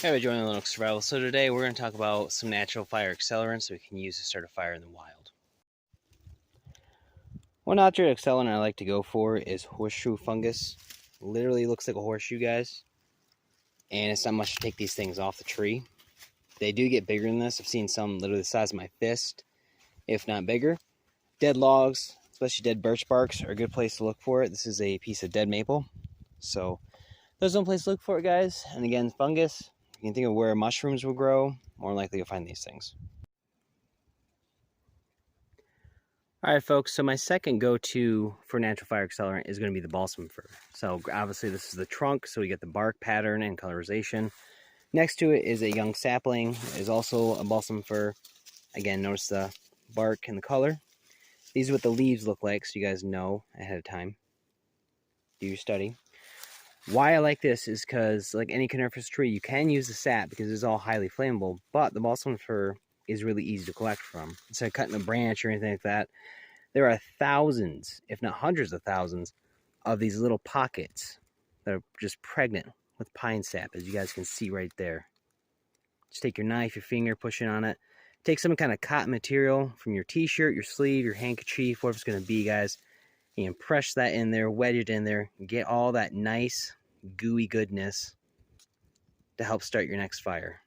Hey, we're joining Linux Survival. So today we're going to talk about some natural fire accelerants we can use to start a fire in the wild. One natural accelerant I like to go for is horseshoe fungus. Literally looks like a horseshoe, guys. And it's not much to take these things off the tree. They do get bigger than this. I've seen some literally the size of my fist, if not bigger. Dead logs, especially dead birch barks, are a good place to look for it. This is a piece of dead maple. So there's one place to look for it, guys. And again, fungus. You can think of where mushrooms will grow. More likely you'll find these things. All right, folks, so my second go-to for natural fire accelerant is going to be the balsam fir. So obviously this is the trunk, so we get the bark pattern and colorization. Next to it is a young sapling, is also a balsam fir. Again, notice the bark and the color. These are what the leaves look like, so you guys know ahead of time. Do your study. Why I like this is because, like any coniferous tree, you can use the sap because it's all highly flammable, but the balsam fir is really easy to collect from. Instead of cutting a branch or anything like that, there are thousands, if not hundreds of thousands, of these little pockets that are just pregnant with pine sap, as you guys can see right there. Just take your knife, your finger, push it on it. Take some kind of cotton material from your t-shirt, your sleeve, your handkerchief, whatever it's going to be, guys, and press that in there, wedge it in there, and get all that nice, gooey goodness to help start your next fire.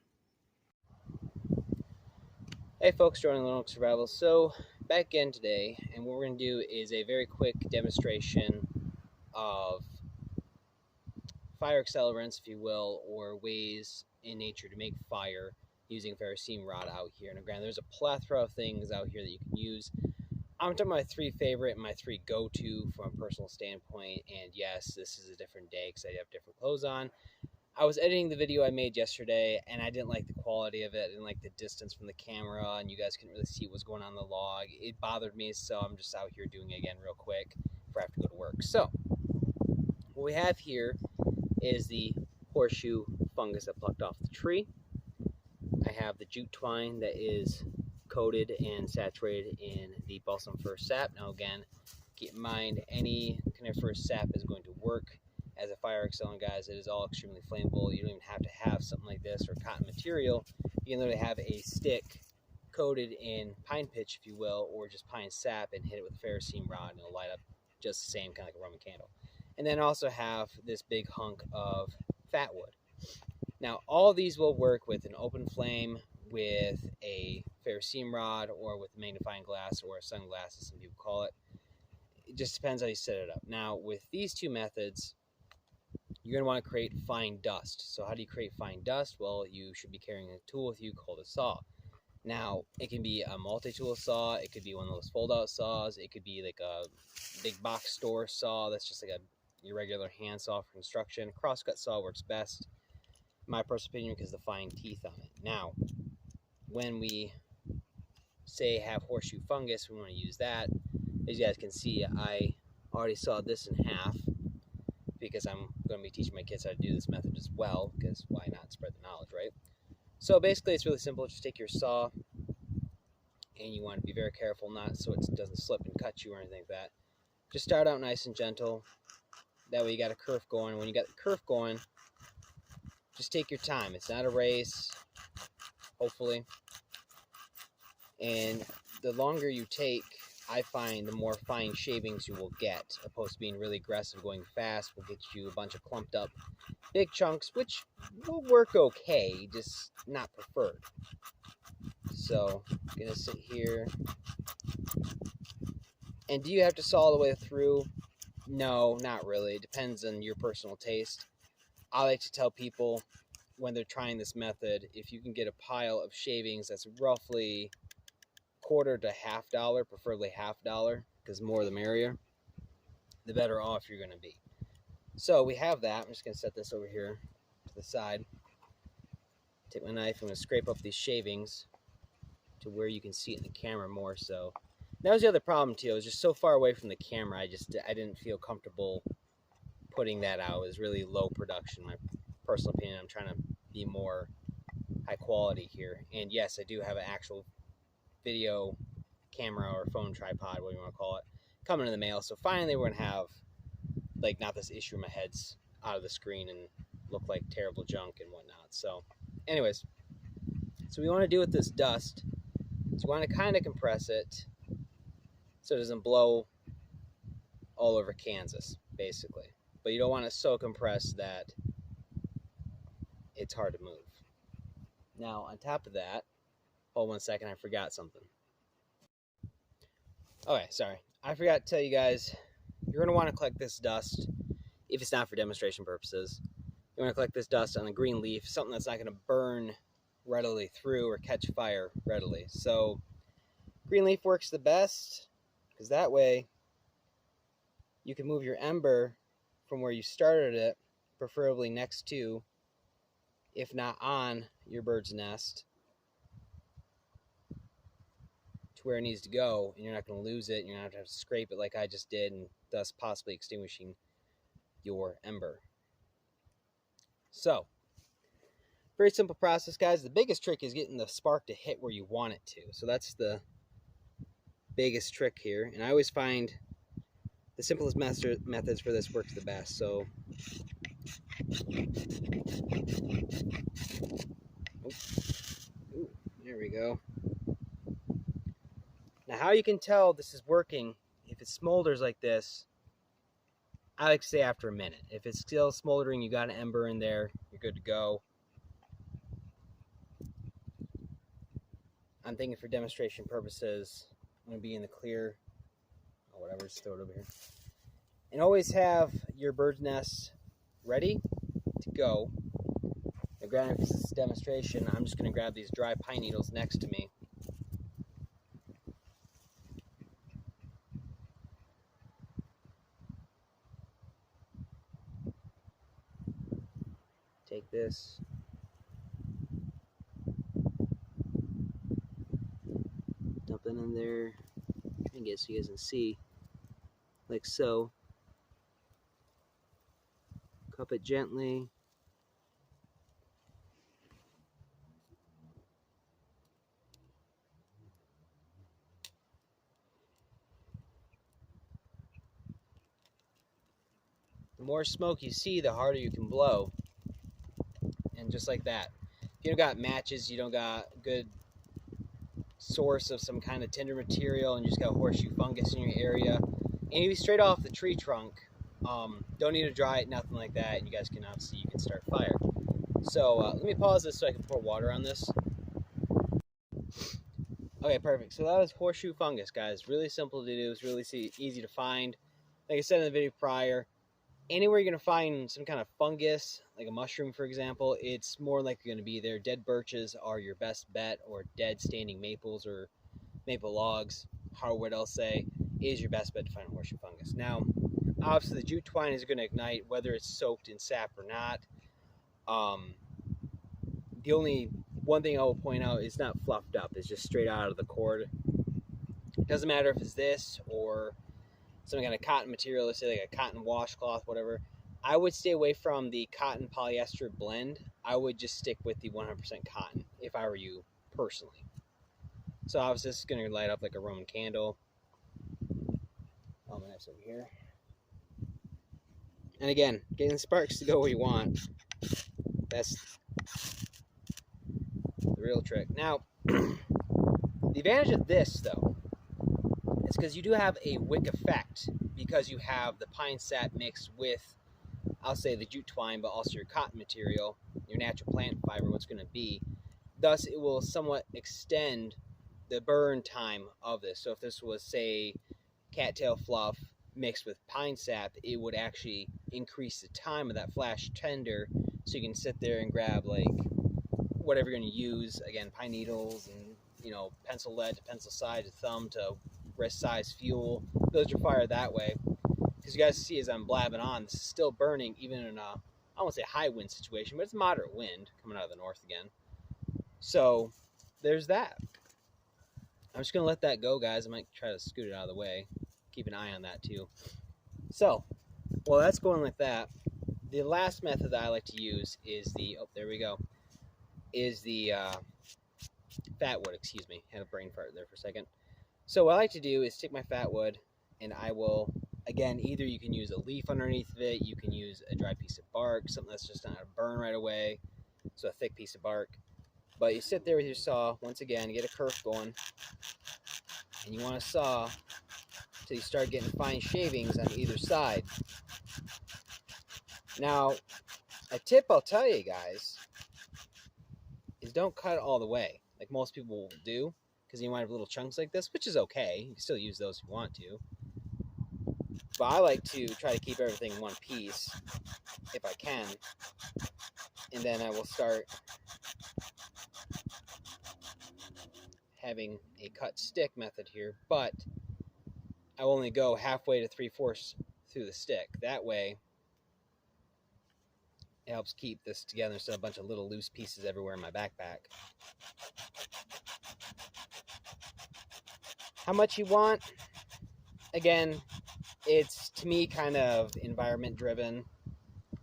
Hey folks, joining Linux Survival. So back again today, and what we're going to do is a very quick demonstration of fire accelerants, if you will, or ways in nature to make fire using ferrocene rod out here. And granted, there's a plethora of things out here that you can use. I'm talking about my three favorite and my three go-to from a personal standpoint. And yes, this is a different day because I have different clothes on. I was editing the video I made yesterday, and I didn't like the quality of it. I didn't like the distance from the camera, and you guys couldn't really see what's going on in the log. It bothered me, so I'm just out here doing it again real quick before I have to go to work. So, what we have here is the horseshoe fungus I plucked off the tree. I have the jute twine that is coated and saturated in the balsam fir sap. Now again, keep in mind any coniferous sap is going to work as a fire accelerant, guys. It is all extremely flammable. You don't even have to have something like this or cotton material. You can literally have a stick coated in pine pitch, if you will, or just pine sap and hit it with a ferrocene rod and it'll light up just the same, kind of like a Roman candle. And then also have this big hunk of fat wood. Now, all of these will work with an open flame, with a ferrocene rod, or with a magnifying glass, or a sunglass, as some people call it. It just depends how you set it up. Now, with these two methods, you're going to want to create fine dust. So how do you create fine dust? Well, you should be carrying a tool with you called a saw. Now, it can be a multi-tool saw. It could be one of those fold-out saws. It could be like a big box store saw that's just like your regular hand saw for construction. Crosscut saw works best, in my personal opinion, because of the fine teeth on it. Now, when we say have horseshoe fungus, we want to use that. As you guys can see, I already sawed this in half because I'm going to be teaching my kids how to do this method as well, because why not spread the knowledge, right? So basically it's really simple. Just take your saw, and you want to be very careful not so it doesn't slip and cut you or anything like that. Just start out nice and gentle. That way you got a kerf going. When you got the kerf going, just take your time. It's not a race, hopefully. And the longer you take, I find the more fine shavings you will get, opposed to being really aggressive. Going fast will get you a bunch of clumped up big chunks, which will work okay, just not preferred. So I'm gonna sit here. And do you have to saw all the way through? No, not really. It depends on your personal taste. I like to tell people when they're trying this method, if you can get a pile of shavings that's roughly quarter to $50, preferably $50, because more the merrier, the better off you're going to be. So we have that. I'm just going to set this over here to the side. Take my knife. I'm going to scrape up these shavings to where you can see it in the camera more so. That was the other problem too. I was just so far away from the camera. I didn't feel comfortable putting that out. It was really low production. My personal opinion. I'm trying to be more high quality here. And yes, I do have an actual video camera or phone tripod, whatever you want to call it, coming in the mail. So finally we're going to have, like, not this issue where my head's out of the screen and look like terrible junk and whatnot. So anyways, so we want to do with this dust is we want to kind of compress it so it doesn't blow all over Kansas, basically. But you don't want it so compressed that it's hard to move. Now, on top of that, hold 1 second, I forgot something. Okay, sorry. I forgot to tell you guys, you're going to want to collect this dust, if it's not for demonstration purposes. You want to collect this dust on a green leaf, something that's not going to burn readily through or catch fire readily. So green leaf works the best, because that way you can move your ember from where you started it, preferably next to, if not on, your bird's nest, to where it needs to go, and you're not going to lose it, and you're not going to have to scrape it like I just did, and thus possibly extinguishing your ember. So, very simple process, guys. The biggest trick is getting the spark to hit where you want it to. So that's the biggest trick here. And I always find the simplest methods for this works the best. So, ooh, there we go. Now, how you can tell this is working, if it smolders like this, I like to say after a minute. If it's still smoldering, you got an ember in there, you're good to go. I'm thinking for demonstration purposes, I'm going to be in the clear, or whatever, just throw it over here. And always have your bird's nest ready to go. Now, granted, because this is a demonstration, I'm just going to grab these dry pine needles next to me. Take this. Dump it in there. Try and get it so you guys can see. Like so. Cup it gently. The more smoke you see, the harder you can blow. And just like that. If you don't got matches, you don't got good source of some kind of tinder material, and you just got horseshoe fungus in your area, and you straight off the tree trunk, don't need to dry it, nothing like that, and you guys can obviously, you can start fire. So let me pause this so I can pour water on this. Okay, perfect. So that was horseshoe fungus, guys. Really simple to do. It's really easy to find. Like I said in the video prior, anywhere you're going to find some kind of fungus, like a mushroom, for example, it's more likely going to be there. Dead birches are your best bet, or dead standing maples or maple logs, hardwood, I'll say, is your best bet to find horseshoe fungus. Now, obviously, the jute twine is going to ignite whether it's soaked in sap or not. The only one thing I will point out is not fluffed up. It's just straight out of the cord. It doesn't matter if it's this or some kind of cotton material, let's say like a cotton washcloth, whatever. I would stay away from the cotton polyester blend. I would just stick with the 100% cotton if I were you personally. So obviously this is going to light up like a Roman candle. Oh, my knife's over here. And again, getting the sparks to go where you want. That's the real trick. Now, the advantage of this, though, is because you do have a wick effect, because you have the pine sap mixed with, I'll say, the jute twine, but also your cotton material, your natural plant fiber, what's going to be. Thus, it will somewhat extend the burn time of this. So if this was, say, cattail fluff mixed with pine sap, it would actually increase the time of that flash tinder, so you can sit there and grab like whatever you're going to use. Again, pine needles and, you know, pencil lead to pencil side to thumb to wrist size fuel. Those are fire that way. Because you guys see as I'm blabbing on, this is still burning even in a, I won't say high wind situation, but it's moderate wind coming out of the north again. So there's that. I'm just going to let that go, guys. I might try to scoot it out of the way. Keep an eye on that too. So, while that's going like that, the last method that I like to use is the, oh, there we go, is the fat wood, excuse me. Had a brain fart there for a second. So what I like to do is take my fat wood, and I will, again, either you can use a leaf underneath of it, you can use a dry piece of bark, something that's just not going to burn right away. so a thick piece of bark. But you sit there with your saw, once again, get a kerf going, and you want to saw until you start getting fine shavings on either side. Now, a tip I'll tell you guys is don't cut it all the way, like most people will do, because you might have little chunks like this, which is okay. You can still use those if you want to. But I like to try to keep everything in one piece, if I can. And then I will start having a cut stick method here, but I will only go halfway to 3/4 through the stick. That way, it helps keep this together instead of a bunch of little loose pieces everywhere in my backpack. How much you want? Again, it's, to me, kind of environment driven,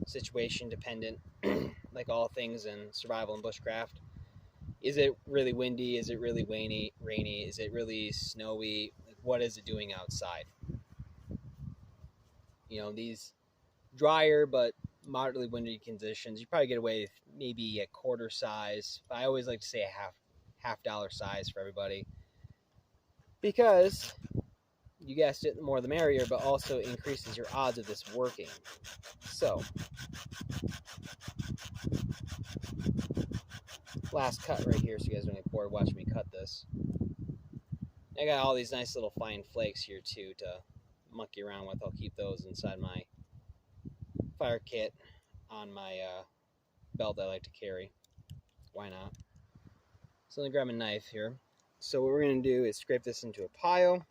situation dependent, like all things in survival and bushcraft. Is it really windy? Is it really rainy? Is it really snowy? What is it doing outside? You know, these drier but moderately windy conditions, you probably get away with maybe a quarter size. I always like to say a half dollar size for everybody, because you guessed it, the more the merrier, but also increases your odds of this working. So, last cut right here, so you guys don't get bored watching me cut this. I got all these nice little fine flakes here too to monkey around with. I'll keep those inside my fire kit on my belt that I like to carry. Why not? So let me grab a knife here. So what we're going to do is scrape this into a pile,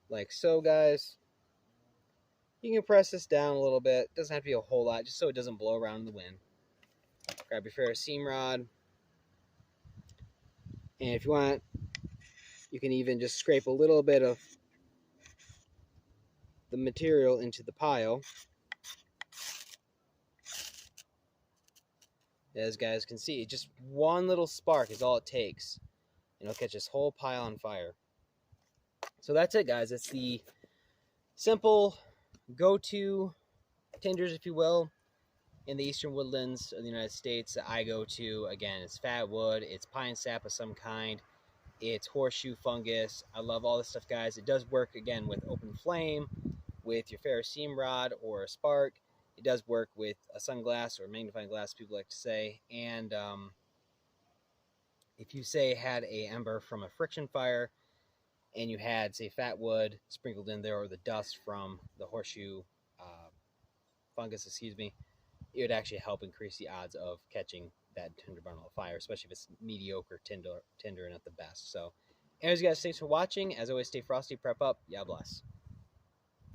like so, guys. You can press this down a little bit. Doesn't have to be a whole lot, just so it doesn't blow around in the wind. Grab your ferrocene rod. And if you want, you can even just scrape a little bit of the material into the pile. As guys can see, just one little spark is all it takes, and it'll catch this whole pile on fire. So that's it, guys. It's the simple go-to tinders, if you will, in the eastern woodlands of the United States that I go to. Again, it's fat wood, it's pine sap of some kind, it's horseshoe fungus. I love all this stuff, guys. It does work, again, with open flame, with your ferrocene rod or a spark. It does work with a sunglass or magnifying glass, people like to say. And if you, say, had a ember from a friction fire and you had, say, fat wood sprinkled in there, or the dust from the horseshoe fungus, it would actually help increase the odds of catching that tinder bundle of fire, especially if it's mediocre tinder and at the best. So, anyways, guys, thanks for watching. As always, stay frosty, prep up. Yeah, bless.